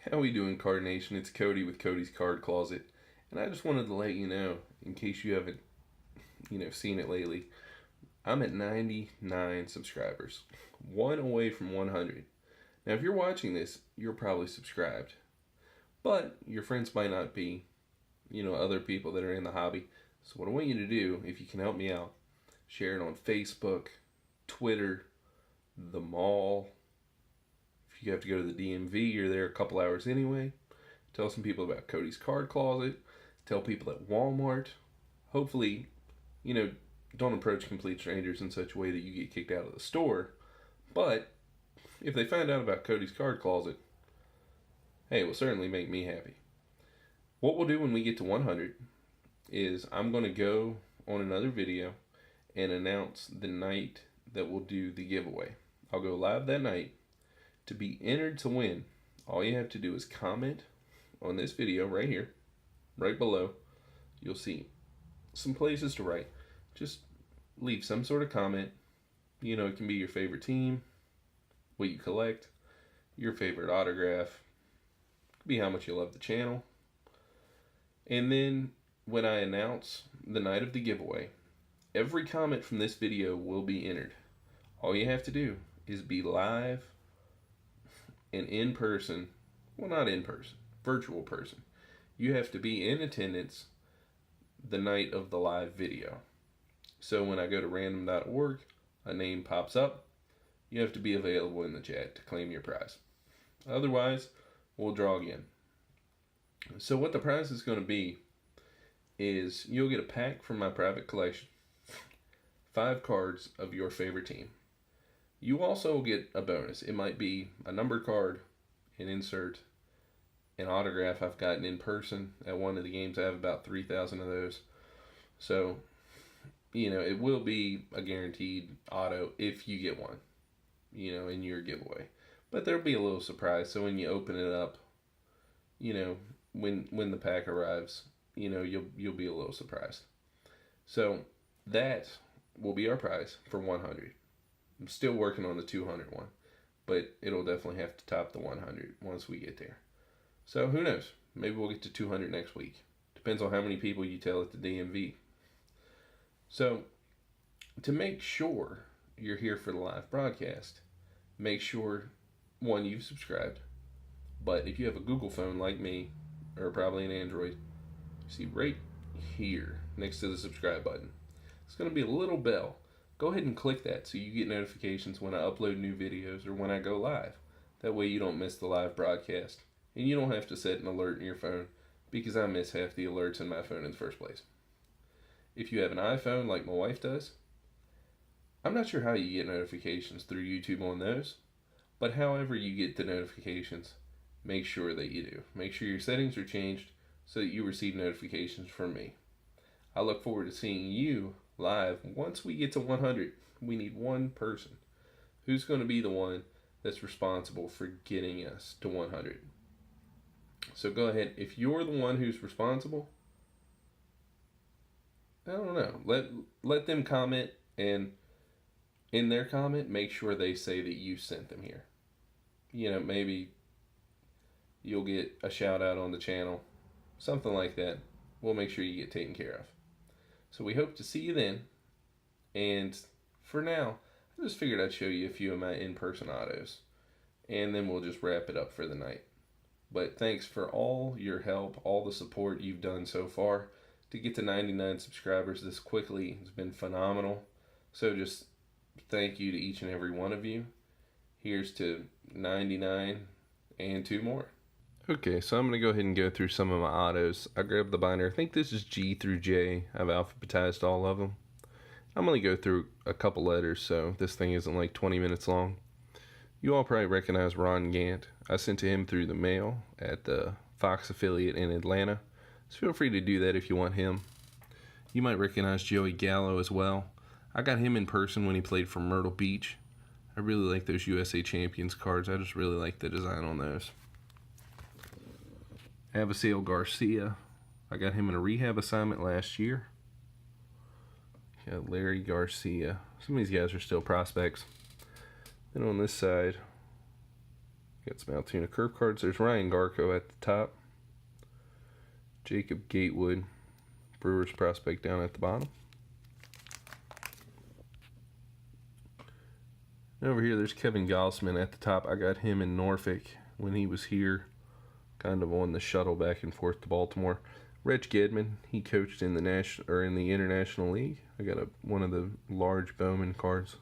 How we doing, Card Nation? It's Cody with Cody's Card Closet, and I just wanted to let you know, in case you haven't, seen it lately, I'm at 99 subscribers, one away from 100. Now, if you're watching this, you're probably subscribed, but your friends might not be, other people that are in the hobby. So what I want you to do, if you can help me out, share it on Facebook, Twitter, the mall. If you have to go to the DMV, you're there a couple hours anyway. Tell some people about Cody's Card Closet. Tell people at Walmart. Hopefully, you know, don't approach complete strangers in such a way that you get kicked out of the store. But if they find out about Cody's Card Closet, hey, it will certainly make me happy. What we'll do when we get to 100 is I'm going to go on another video and announce the night that we'll do the giveaway. I'll go live that night. To be entered to win, all you have to do is comment on this video right here, right below. You'll see some places to write. Just leave some sort of comment. It can be your favorite team, what you collect, your favorite autograph. It could be how much you love the channel. And then when I announce the night of the giveaway, every comment from this video will be entered. All you have to do is be live and in person. Well, not in person, virtual person. You have to be in attendance the night of the live video. So when I go to random.org, a name pops up. You have to be available in the chat to claim your prize. Otherwise, we'll draw again. So what the prize is going to be is you'll get a pack from my private collection, 5 cards of your favorite team. You also get a bonus. It might be a numbered card, an insert, an autograph I've gotten in person at one of the games. I have about 3,000 of those. So, it will be a guaranteed auto if you get one, in your giveaway. But there'll be a little surprise. So when you open it up, when the pack arrives, you'll be a little surprised. So that will be our prize for 100. I'm still working on the 200 one, but it'll definitely have to top the 100 once we get there. So who knows? Maybe we'll get to 200 next week. Depends on how many people you tell at the DMV. So to make sure you're here for the live broadcast, make sure, one, you've subscribed. But if you have a Google phone like me, or probably an Android, see right here next to the subscribe button, it's going to be a little bell. Go ahead and click that so you get notifications when I upload new videos or when I go live. That way you don't miss the live broadcast. And you don't have to set an alert in your phone, because I miss half the alerts in my phone in the first place. If you have an iPhone like my wife does, I'm not sure how you get notifications through YouTube on those, but however you get the notifications, make sure that you do. Make sure your settings are changed so that you receive notifications from me. I look forward to seeing you live once we get to 100. We need one person. Who's going to be the one that's responsible for getting us to 100? So go ahead. If you're the one who's responsible, I don't know. Let them comment, and in their comment, make sure they say that you sent them here. Maybe you'll get a shout out on the channel, something like that. We'll make sure you get taken care of. So we hope to see you then. And for now, I just figured I'd show you a few of my in-person autos, and then we'll just wrap it up for the night. But thanks for all your help, all the support you've done so far. To get to 99 subscribers this quickly has been phenomenal. So just thank you to each and every one of you. Here's to 99 and 2 more. Okay, so I'm going to go ahead and go through some of my autos. I grabbed the binder. I think this is G through J. I've alphabetized all of them. I'm going to go through a couple letters, so this thing isn't like 20 minutes long. You all probably recognize Ron Gant. I sent to him through the mail at the Fox affiliate in Atlanta. So feel free to do that if you want him. You might recognize Joey Gallo as well. I got him in person when he played for Myrtle Beach. I really like those USA Champions cards. I just really like the design on those. Avisail Garcia. I got him in a rehab assignment last year. Got Larry Garcia. Some of these guys are still prospects. Then on this side, Got some Altoona curve cards. There's Ryan Garco at the top. Jacob Gatewood, Brewers prospect, down at the bottom. And over here, there's Kevin Gossman at the top. I got him in Norfolk when he was here, kind of on the shuttle back and forth to Baltimore. Rich Gedman, he coached in the International League. I got one of the large Bowman cards.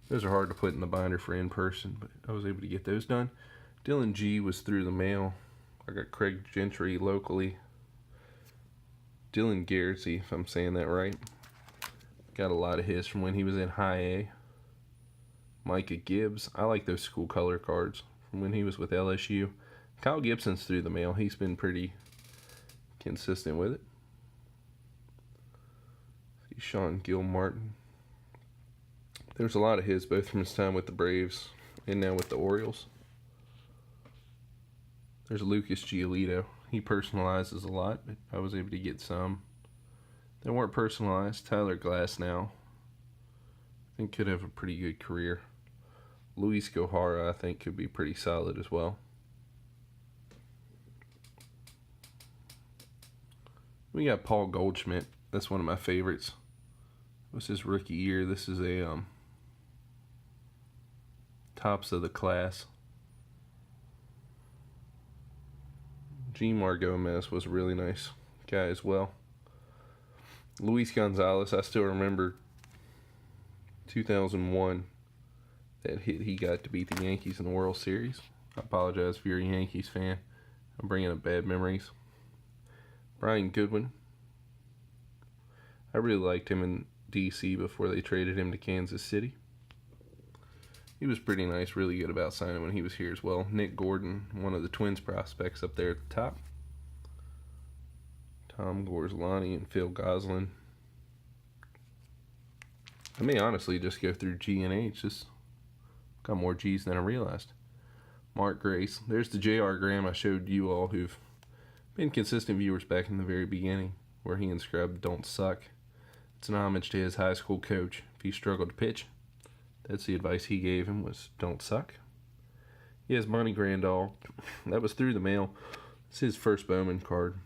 Those are hard to put in the binder for in person, but I was able to get those done. Dylan G was through the mail. I got Craig Gentry locally. Dylan Garrity, if I'm saying that right. Got a lot of his from when he was in High A. Micah Gibbs. I like those school color cards from when he was with LSU. Kyle Gibson's through the mail. He's been pretty consistent with it. See Sean Gilmartin. There's a lot of his, both from his time with the Braves and now with the Orioles. There's Lucas Giolito. He personalizes a lot, but I was able to get some. They weren't personalized. Tyler Glasnow, I think, could have a pretty good career. Luis Gohara, I think, could be pretty solid as well. We got Paul Goldschmidt. That's one of my favorites. It was his rookie year. This is a tops of the class. Gmar Gomez was a really nice guy as well. Luis Gonzalez, I still remember 2001, that hit he got to beat the Yankees in the World Series. I apologize if you're a Yankees fan. I'm bringing up bad memories. Brian Goodwin. I really liked him in D.C. before they traded him to Kansas City. He was pretty nice, really good about signing when he was here as well. Nick Gordon, one of the Twins prospects up there at the top. Tom Gorzlani and Phil Goslin. I may honestly just go through G and H. Just got more G's than I realized. Mark Grace. There's the J.R. Graham I showed you all who've been consistent viewers back in the very beginning, where he inscribed "Don't suck." It's an homage to his high school coach. If he struggled to pitch, that's the advice he gave him, was don't suck. He has Monty Grandal. That was through the mail. It's his first Bowman card.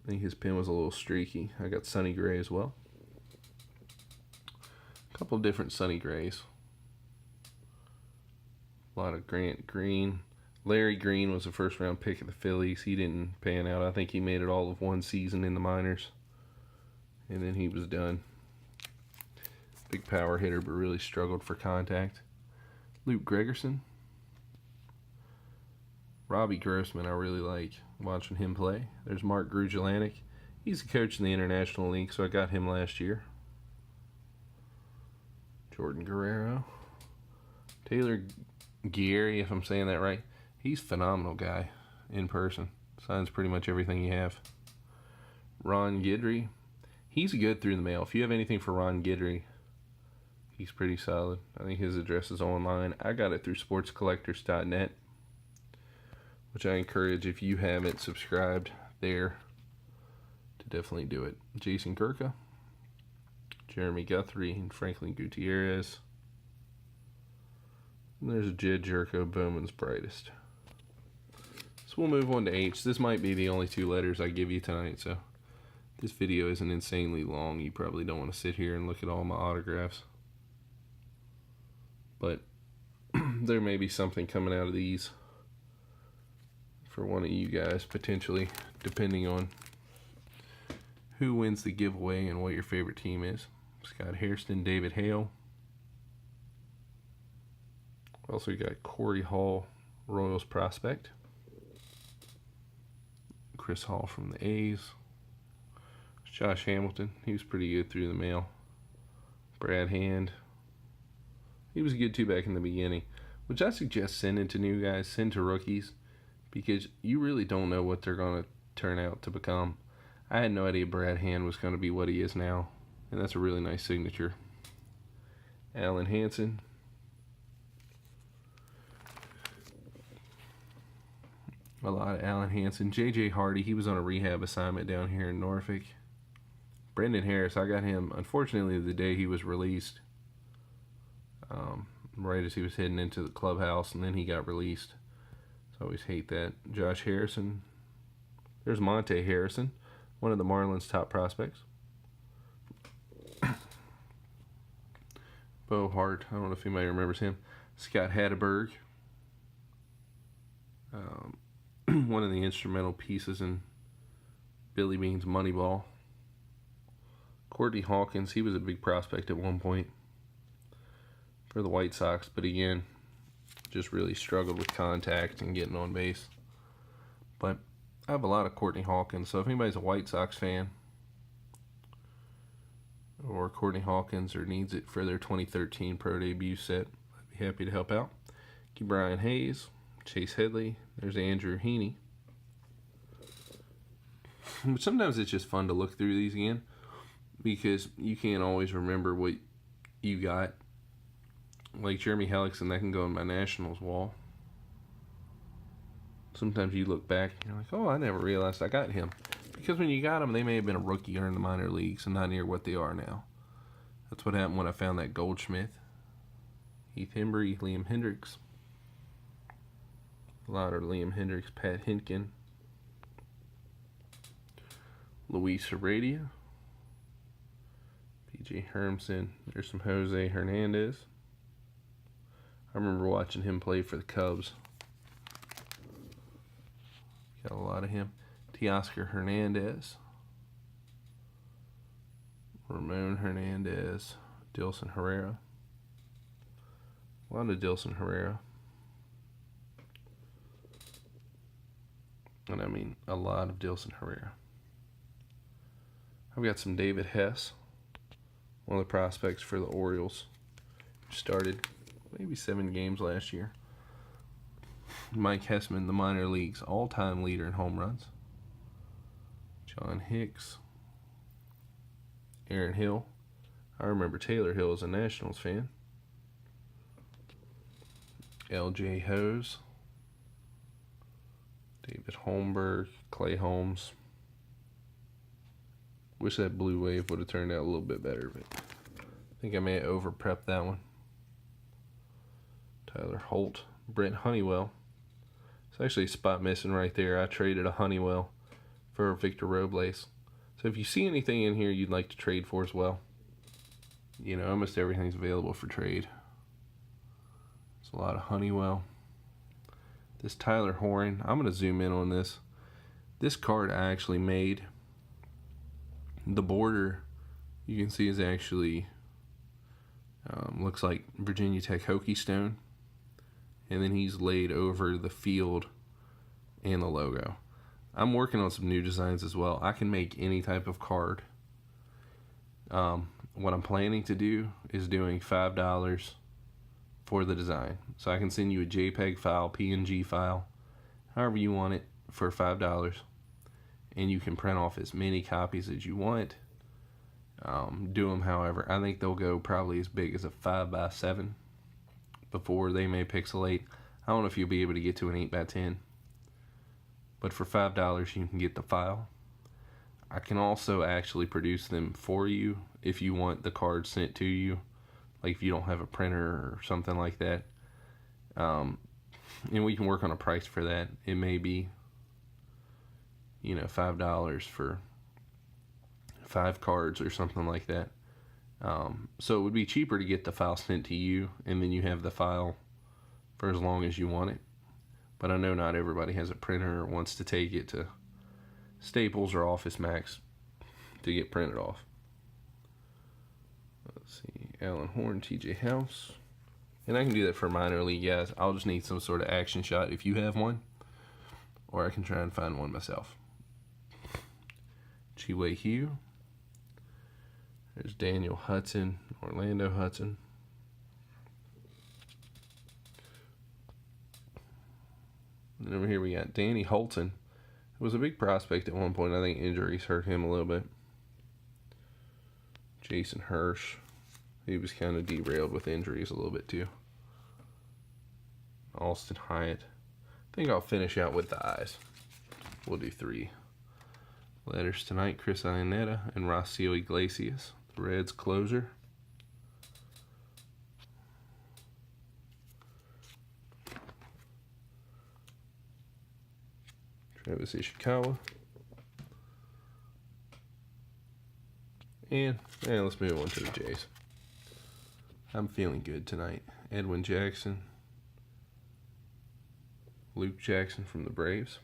I think his pen was a little streaky. I got Sonny Gray as well. A couple of different Sonny Grays. A lot of Grant Green. Larry Green was a first-round pick of the Phillies. He didn't pan out. I think he made it all of one season in the minors, and then he was done. Big power hitter, but really struggled for contact. Luke Gregerson. Robbie Grossman, I really like watching him play. There's Mark Grudzielanek. He's a coach in the International League, so I got him last year. Jordan Guerrero. Taylor Guerrieri, if I'm saying that right. He's a phenomenal guy in person. Signs pretty much everything you have. Ron Guidry. He's good through the mail. If you have anything for Ron Guidry, he's pretty solid. I think his address is online. I got it through sportscollectors.net, which I encourage, if you haven't subscribed there, to definitely do it. Jason Gurka, Jeremy Guthrie, and Franklin Gutierrez. And there's Jed Jerko, Bowman's brightest. So we'll move on to H. This might be the only 2 letters I give you tonight, so this video isn't insanely long. You probably don't want to sit here and look at all my autographs. But there may be something coming out of these for one of you guys, potentially, depending on who wins the giveaway and what your favorite team is. Scott Hairston, David Hale. Also got Corey Hall, Royals prospect. Chris Hall from the A's. Josh Hamilton, he was pretty good through the mail. Brad Hand. He was good too back in the beginning, which I suggest sending to new guys, send to rookies, because you really don't know what they're going to turn out to become. I had no idea Brad Hand was going to be what he is now, and that's a really nice signature. Alan Hansen. A lot of Alan Hansen. J.J. Hardy, he was on a rehab assignment down here in Norfolk. Brendan Harris, I got him, unfortunately, the day he was released. Right as he was heading into the clubhouse, and then he got released. Always hate that. Josh Harrison. There's Monte Harrison, one of the Marlins' top prospects. Bo Hart. I don't know if anybody remembers him. Scott Hatteberg. One of the instrumental pieces in Billy Bean's Moneyball. Courtney Hawkins. He was a big prospect at one point for the White Sox, but again, just really struggled with contact and getting on base. But I have a lot of Courtney Hawkins, so if anybody's a White Sox fan or Courtney Hawkins or needs it for their 2013 pro debut set, I'd be happy to help out. Brian Hayes, Chase Headley, there's Andrew Heaney. But sometimes it's just fun to look through these again because you can't always remember what you got. Like Jeremy Hellickson, that can go on my Nationals wall. Sometimes you look back and you're like, oh, I never realized I got him. Because when you got him, they may have been a rookie or in the minor leagues and not near what they are now. That's what happened when I found that Goldschmidt. Heath Hembry, Liam Hendricks. A lot of Liam Hendricks, Pat Hinkin. Luis Heredia. P.J. Hermson. There's some Jose Hernandez. I remember watching him play for the Cubs. Got a lot of him. Teoscar Hernandez. Ramon Hernandez. Dilson Herrera. A lot of Dilson Herrera. And I mean a lot of Dilson Herrera. I've got some David Hess. One of the prospects for the Orioles. Started maybe 7 games last year. Mike Hessman, the minor leagues all-time leader in home runs. John Hicks. Aaron Hill. I remember Taylor Hill as a Nationals fan. L.J. Hose. David Holmberg. Clay Holmes. Wish that Blue Wave would have turned out a little bit better, but I think I may have over-prepped that one. Tyler Holt. Brent Honeywell. It's actually a spot missing right there. I traded a Honeywell for Victor Robles. So if you see anything in here you'd like to trade for as well, you know, almost everything's available for trade. There's a lot of Honeywell. This Tyler Horan, I'm going to zoom in on this. This card I actually made. The border, you can see, is actually, looks like Virginia Tech Hokie Stone. And then he's laid over the field and the logo. I'm working on some new designs as well. I can make any type of card. What I'm planning to do is doing $5 for the design. So I can send you a JPEG file, PNG file, however you want it, for $5. And you can print off as many copies as you want. Do them however. I think they'll go probably as big as a 5x7 before they may pixelate. I don't know if you'll be able to get to an 8x10. But for $5 you can get the file. I can also actually produce them for you if you want the card sent to you. Like if you don't have a printer or something like that. And we can work on a price for that. It may be, you know, $5 for 5 cards or something like that. So it would be cheaper to get the file sent to you, and then you have the file for as long as you want it. But I know not everybody has a printer or wants to take it to Staples or Office Max to get printed off. Let's see, Alan Horn, TJ House. And I can do that for minor league guys. I'll just need some sort of action shot if you have one, or I can try and find one myself. Chi-Wei Hugh. There's Daniel Hudson, Orlando Hudson. And over here we got Danny Holton. It was a big prospect at one point. I think injuries hurt him a little bit. Jason Hirsch. He was kind of derailed with injuries a little bit too. Austin Hyatt. I think I'll finish out with the eyes. We'll do 3 letters tonight. Chris Iannetta and Rocio Iglesias. The Reds closer. Travis Ishikawa. And let's move on to the Jays. I'm feeling good tonight. Edwin Jackson. Luke Jackson from the Braves.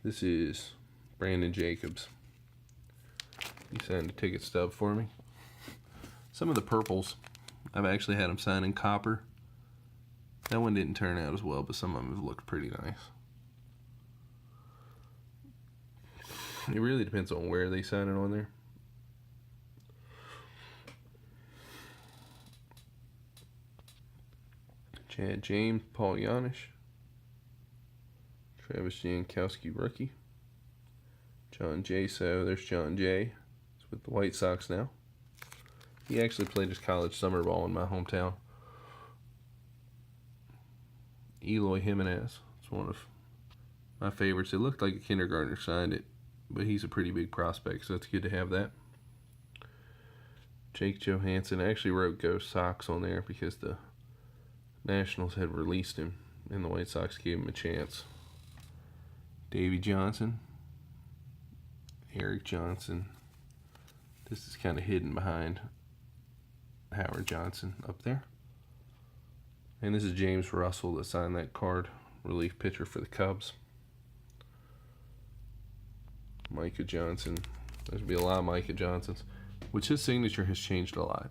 This is Brandon Jacobs. He signed a ticket stub for me. Some of the purples, I've actually had him sign in copper. That one didn't turn out as well, but some of them have looked pretty nice. It really depends on where they sign it on there. Chad James, Paul Yanish, Travis Jankowski rookie, John J. So there's John J. He's with the White Sox now. He actually played his college summer ball in my hometown. Eloy Jimenez. It's one of my favorites. It looked like a kindergartner signed it, but he's a pretty big prospect, so it's good to have that. Jake Johansson. I actually wrote Ghost Sox on there because the Nationals had released him, and the White Sox gave him a chance. Davey Johnson. Eric Johnson. This is kind of hidden behind Howard Johnson up there. And this is James Russell that signed that card, relief pitcher for the Cubs. Micah Johnson. There's going to be a lot of Micah Johnsons, which his signature has changed a lot.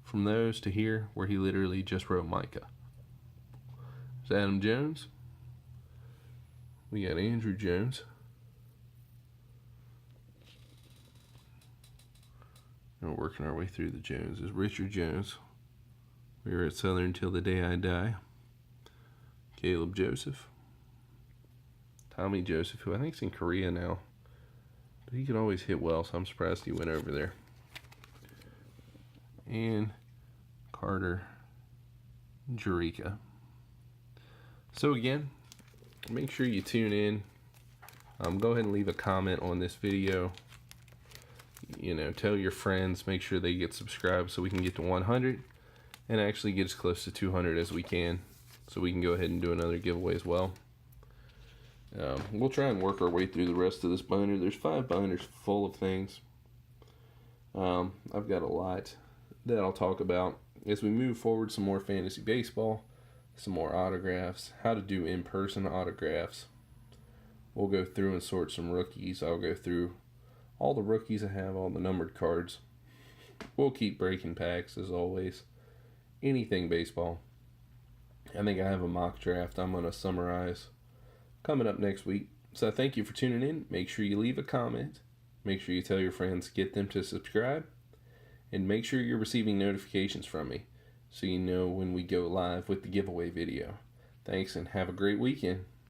From those to here, where he literally just wrote Micah. There's Adam Jones. We got Andrew Jones. And we're working our way through the Joneses. Richard Jones. We were at Southern till the day I die. Caleb Joseph. Tommy Joseph, who I think is in Korea now. But he can always hit well, so I'm surprised he went over there. And Carter Jerica. So again, make sure you tune in. Go ahead and leave a comment on this video. Tell your friends. Make sure they get subscribed so we can get to 100. And actually get as close to 200 as we can, so we can go ahead and do another giveaway as well. We'll try and work our way through the rest of this binder. There's 5 binders full of things. I've got a lot that I'll talk about as we move forward. Some more fantasy baseball, some more autographs, how to do in-person autographs. We'll go through and sort some rookies. I'll go through all the rookies I have, all the numbered cards. We'll keep breaking packs as always. Anything baseball. I think I have a mock draft I'm going to summarize coming up next week. So thank you for tuning in. Make sure you leave a comment. Make sure you tell your friends, get them to subscribe. And make sure you're receiving notifications from me so you know when we go live with the giveaway video. Thanks and have a great weekend.